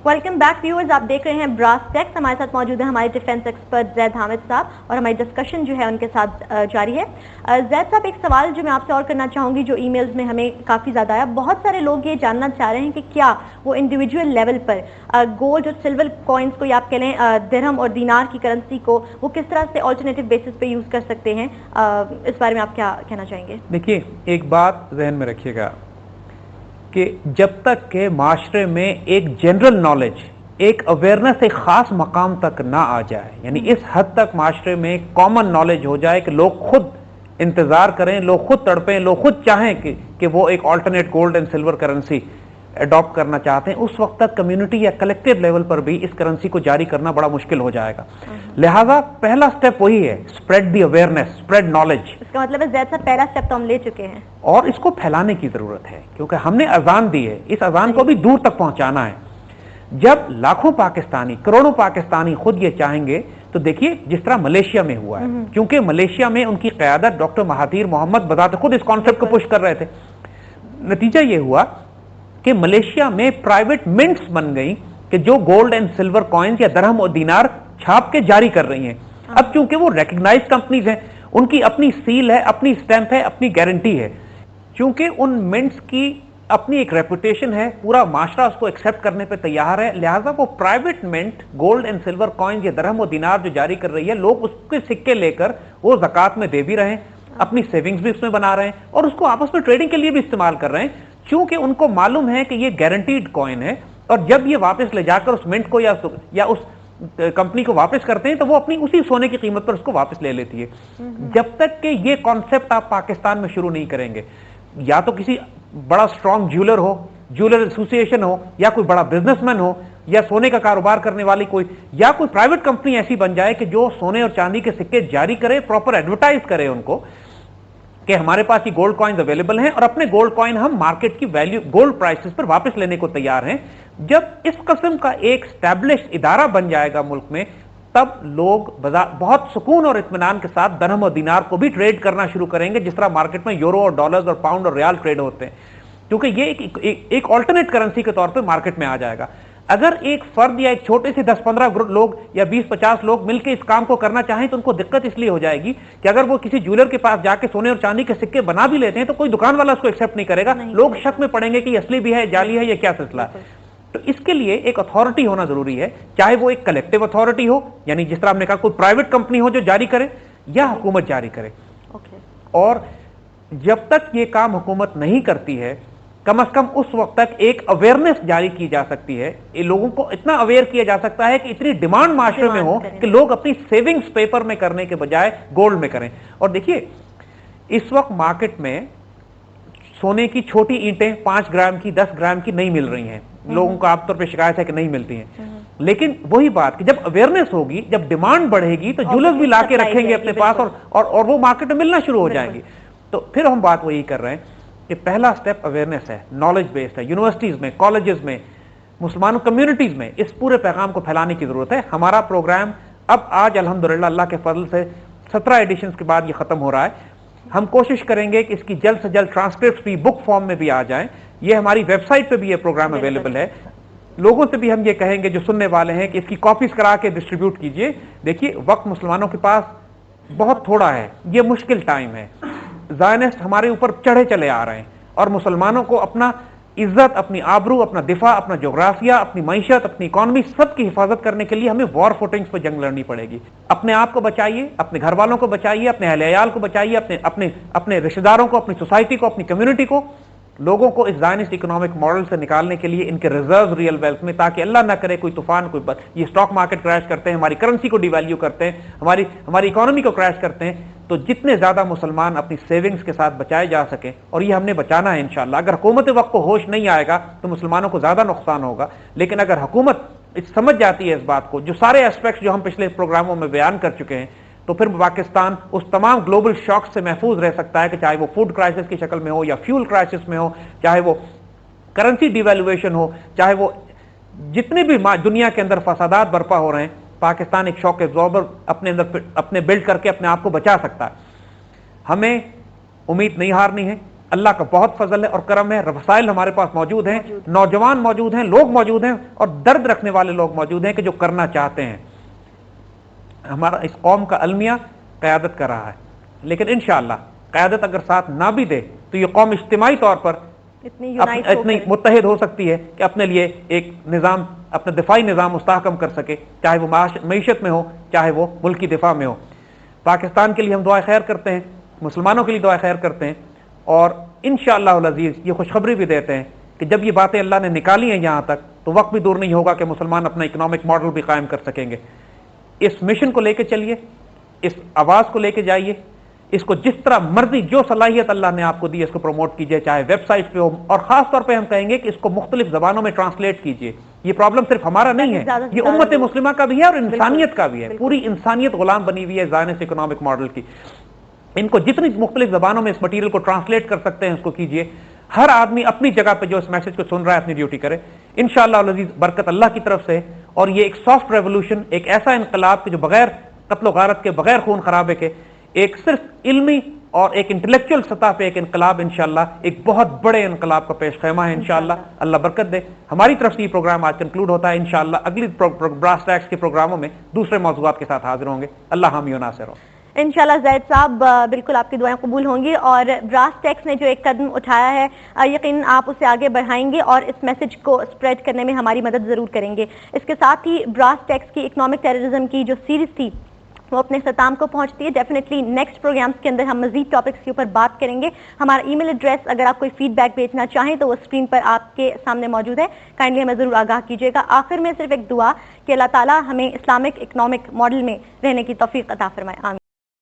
Welcome back viewers, आप देख रहे हैं ब्रास टैक्स। हमारे साथ मौजूद है हमारे डिफेंस एक्सपर्ट जैद हामिद साहब और हमारी डिस्कशन जो है उनके साथ जारी है। जैद साहब, एक सवाल जो मैं आपसे और करना चाहूँगी जो ईमेल्स में हमें काफ़ी ज़्यादा आया, बहुत सारे लोग ये जानना चाह रहे हैं कि क्या वो इंडिविजुअल लेवल पर गोल्ड और सिल्वर कॉइन्स को, या आप कह लें दिरहम और दीनार की करेंसी को, वो किस तरह से ऑल्टरनेटिव बेसिस पे यूज़ कर सकते हैं? इस बारे में आप क्या कहना चाहेंगे? देखिए, एक बात जहन में रखिएगा कि जब तक के माशरे में एक जनरल नॉलेज, एक अवेयरनेस एक खास मकाम तक ना आ जाए, यानी इस हद तक माशरे में कॉमन नॉलेज हो जाए कि लोग खुद इंतजार करें, लोग खुद तड़पें, लोग खुद चाहें कि वो एक alternate gold and silver currency adopt करना चाहते हैं, उस वक्त तक कम्युनिटी या कलेक्टिव लेवल पर भी इस करेंसी को जारी करना बड़ा मुश्किल हो जाएगा। लिहाजा पहला स्टेप वही है, spread the awareness, spread knowledge. इसका मतलब है जैसा पहला स्टेप तो हम ले चुके हैं और इसको फैलाने की जरूरत है, क्योंकि हमने अजान दी है, इस अजान को भी दूर तक पहुंचाना है। जब लाखों पाकिस्तानी, करोड़ों पाकिस्तानी खुद ये चाहेंगे, तो देखिए जिस तरह मलेशिया में हुआ है, क्योंकि मलेशिया में उनकी क़यादत डॉक्टर महातीर मोहम्मद बजाते खुद इस कॉन्सेप्ट को पुश कर रहे थे। नतीजा ये हुआ कि मलेशिया में प्राइवेट मिंट्स बन गई कि जो गोल्ड एंड सिल्वर कॉइन्स या दरहम और दीनार छाप के जारी कर रही हैं। अब चूंकि वो रिकग्नाइज कंपनीज हैं, उनकी अपनी सील है, अपनी स्टैंप है, अपनी गारंटी है, चूंकि उन मिंट्स की अपनी एक रेपुटेशन है, पूरा माशरा उसको एक्सेप्ट करने पे तैयार है, लिहाजा वो private mint gold and silver coins या दरहम और दीनार जो जारी कर रही है, लोग उसके सिक्के लेकर वो ज़कात में दे भी रहे हैं, अपनी सेविंग्स भी उसमें बना रहे हैं और उसको आपस में ट्रेडिंग के लिए भी इस्तेमाल कर रहे हैं, क्योंकि उनको मालूम है कि ये गारंटीड कॉइन है और जब ये वापस ले जाकर उस मिंट को या उस कंपनी को वापस करते हैं तो वो अपनी उसी सोने की कीमत पर उसको वापस ले लेती है। जब तक कि ये कॉन्सेप्ट आप पाकिस्तान में शुरू नहीं करेंगे, या तो किसी बड़ा स्ट्रॉन्ग ज्वेलर हो, ज्वेलर एसोसिएशन हो, या कोई बड़ा बिजनेसमैन हो, या सोने का कारोबार करने वाली कोई, या कोई प्राइवेट कंपनी ऐसी बन जाए कि जो सोने और चांदी के सिक्के जारी करे, प्रॉपर एडवर्टाइज करे उनको कि हमारे पास ये गोल्ड कॉइन्स अवेलेबल हैं और अपने गोल्ड कॉइन हम मार्केट की वैल्यू गोल्ड प्राइसेस पर वापस लेने को तैयार हैं। जब इस किस्म का एक स्टैब्लिश इदारा बन जाएगा मुल्क में, तब लोग बहुत सुकून और इत्मीनान के साथ दरहम और दीनार को भी ट्रेड करना शुरू करेंगे, जिस तरह मार्केट में यूरो और डॉलर्स और पाउंड और रियाल ट्रेड होते हैं, क्योंकि ये एक ऑल्टरनेट करेंसी के तौर पर मार्केट में आ जाएगा। अगर एक फर्द या एक छोटे से 10-15 लोग या 20-50 लोग मिलकर इस काम को करना चाहें तो उनको दिक्कत इसलिए हो जाएगी कि अगर वो किसी ज्वेलर के पास जाके सोने और चांदी के सिक्के बना भी लेते हैं तो कोई दुकान वाला उसको एक्सेप्ट नहीं करेगा, लोग शक में पड़ेंगे कि असली भी है, जाली है, या क्या सिलसिला है। तो इसके लिए एक अथॉरिटी होना जरूरी है, चाहे वो एक कलेक्टिव अथॉरिटी हो, यानी जिस तरह हमने कहा कोई प्राइवेट कंपनी हो जो जारी करे, या हुकूमत जारी करे। और जब तक ये काम हुकूमत नहीं करती है, कम से कम उस वक्त तक एक अवेयरनेस जारी की जा सकती है, ये लोगों को इतना अवेयर किया जा सकता है कि इतनी डिमांड माशरे में हो कि लोग अपनी सेविंग्स पेपर में करने के बजाय गोल्ड में करें। और देखिए, इस वक्त मार्केट में सोने की छोटी ईंटें 5 ग्राम की, 10 ग्राम की नहीं मिल रही हैं। लोगों को आमतौर पर शिकायत है कि नहीं मिलती हैं, लेकिन वही बात कि जब अवेयरनेस होगी, जब डिमांड बढ़ेगी, तो ज्वेलर्स भी ला के रखेंगे अपने पास और वो मार्केट में मिलना शुरू हो जाएंगी। तो फिर हम बात वही कर रहे हैं कि पहला स्टेप अवेयरनेस है, नॉलेज बेस्ड है। यूनिवर्सिटीज में, कॉलेजेस में, मुसलमान कम्युनिटीज में इस पूरे पैगाम को फैलाने की जरूरत है। हमारा प्रोग्राम अब आज अल्हम्दुलिल्लाह अल्लाह के फजल से 17 एडिशन के बाद ये खत्म हो रहा है। हम कोशिश करेंगे कि इसकी जल्द से जल्द ट्रांसक्रिप्ट भी बुक फॉर्म में भी आ जाएं। ये हमारी वेबसाइट पे भी ये प्रोग्राम अवेलेबल है। लोगों से भी हम ये कहेंगे जो सुनने वाले हैं कि इसकी कॉपीज करा के डिस्ट्रीब्यूट कीजिए। देखिए, वक्त मुसलमानों के पास बहुत थोड़ा है, ये मुश्किल टाइम है, ज़ायनिस्ट हमारे ऊपर चढ़े चले आ रहे हैं और मुसलमानों को अपना इज्जत, अपनी आबरू, अपना दिफा, अपना जोग्राफिया, अपनी मईशत, अपनी इकॉनमी, सब की हिफाजत करने के लिए हमें वॉर फुटिंग्स पर जंग लड़नी पड़ेगी। अपने आप को बचाइए, अपने घर वालों को बचाइए, अपने अहले अयाल को बचाइए, अपने रिश्तेदारों को, अपनी सोसाइटी को, अपनी कम्युनिटी को, लोगों को इस ज़ायनिस्ट इकोनॉमिक मॉडल से निकालने के लिए इनके रिजर्व रियल वेल्थ में, ताकि अल्लाह ना करे कोई तूफान, ये स्टॉक मार्केट क्रैश करते हैं, हमारी करेंसी को डिवैल्यू करते हैं, हमारी इकोनॉमी को क्रैश करते हैं। तो जितने ज्यादा मुसलमान अपनी सेविंग्स के साथ बचाए जा सके, और ये हमने बचाना है इंशाअल्लाह। अगर हुकूमत वक्त को होश नहीं आएगा तो मुसलमानों को ज्यादा नुकसान होगा, लेकिन अगर हुकूमत समझ जाती है इस बात को, जो सारे एस्पेक्ट्स जो हम पिछले प्रोग्रामों में बयान कर चुके हैं, तो फिर पाकिस्तान उस तमाम ग्लोबल शॉक से महफूज रह सकता है कि चाहे वो फूड क्राइसिस की शक्ल में हो, या फ्यूल क्राइसिस में हो, चाहे वो करेंसी डिवैल्यूएशन हो, चाहे वो जितने भी दुनिया के अंदर फसादात बर्पा हो रहे हैं, पाकिस्तान एक शॉक एब्जॉर्बर अपने अंदर अपने बिल्ड करके अपने आप को बचा सकता है। हमें उम्मीद नहीं हारनी है। اللہ کا بہت فضل ہے اور کرم ہے، وسائل ہمارے پاس موجود ہیں، نوجوان موجود ہیں، لوگ موجود ہیں اور درد رکھنے والے لوگ موجود ہیں کہ جو کرنا چاہتے ہیں۔ ہمارا اس قوم کا المیہ قیادت کر رہا ہے، لیکن انشاءاللہ قیادت اگر ساتھ نہ بھی دے تو یہ قوم اجتماعی طور پر اتنی متحد ہو سکتی ہے کہ اپنے لیے ایک نظام، اپنا دفاعی نظام مستحکم کر سکے، چاہے وہ معیشت میں ہو، چاہے وہ ملکی دفاع میں ہو۔ پاکستان کے لیے ہم دعائیں خیر کرتے ہیں، مسلمانوں کے لیے دعائیں خیر کرتے ہیں، اور انشاءاللہ العزیز یہ خوشخبری بھی دیتے ہیں کہ جب یہ باتیں اللہ نے نکالی ہیں یہاں تک تو وقت بھی دور نہیں ہوگا کہ مسلمان اپنا اکنامک ماڈل بھی قائم کر سکیں گے۔ اس مشن کو لے کے چلیے، اس آواز کو لے کے جائیے، اس کو جس طرح مرضی جو صلاحیت اللہ نے آپ کو دی اس کو پروموٹ کیجیے، چاہے ویب سائٹ پہ ہو، اور خاص طور پہ ہم کہیں گے کہ اس کو مختلف زبانوں میں ٹرانسلیٹ کیجیے۔ یہ پرابلم صرف ہمارا نہیں ہے، یہ امت مسلمہ کا بھی ہے اور انسانیت کا بھی ہے۔ پوری انسانیت غلام بنی ہوئی ہے زائنس اکنامک ماڈل کی۔ ان کو جتنی مختلف زبانوں میں اس مٹیریل کو ٹرانسلیٹ کر سکتے ہیں اس کو کیجیے۔ ہر آدمی اپنی جگہ پہ جو اس میسج کو سن رہا ہے اپنی ڈیوٹی کرے، انشاءاللہ العزیز برکت اللہ کی طرف سے۔ اور یہ ایک سافٹ ریولوشن، ایک ایسا انقلاب کہ جو بغیر قتل و غارت کے، بغیر خون خرابے کے، ایک صرف علمی اور ایک انٹلیکچوئل سطح پہ ایک انقلاب انشاءاللہ ایک بہت بڑے انقلاب کا پیش خیمہ ہے انشاءاللہ۔ اللہ برکت دے۔ ہماری طرف سے یہ پروگرام آج کنکلوڈ ہوتا ہے، انشاءاللہ اگلی براس ٹیکس کے پروگراموں میں دوسرے موضوعات کے ساتھ حاضر ہوں گے۔ اللہ حامی و ناصر ہو۔ انشاءاللہ زید صاحب بالکل آپ کی دعائیں قبول ہوں گی، اور براس ٹیکس نے جو ایک قدم اٹھایا ہے یقیناً آپ اسے آگے بڑھائیں گے اور اس میسج کو اسپریڈ کرنے میں ہماری مدد ضرور کریں گے۔ اس کے ساتھ ہی براس ٹیکس کی اکنامک ٹیررزم کی جو سیریز تھی وہ اپنے اختتام کو پہنچتی ہے۔ ڈیفینیٹلی نیکسٹ پروگرامز کے اندر ہم مزید ٹاپکس کے اوپر بات کریں گے۔ ہمارا ای میل ایڈریس اگر آپ کوئی فیڈ بیک بھیجنا چاہیں تو وہ اسکرین پر آپ کے سامنے موجود ہے، کائنڈلی ہمیں ضرور آگاہ کیجیے گا۔ آخر میں صرف ایک دعا کہ اللہ تعالیٰ ہمیں اسلامک اکنامک ماڈل میں رہنے کی توفیق عطا فرمائے، آمین۔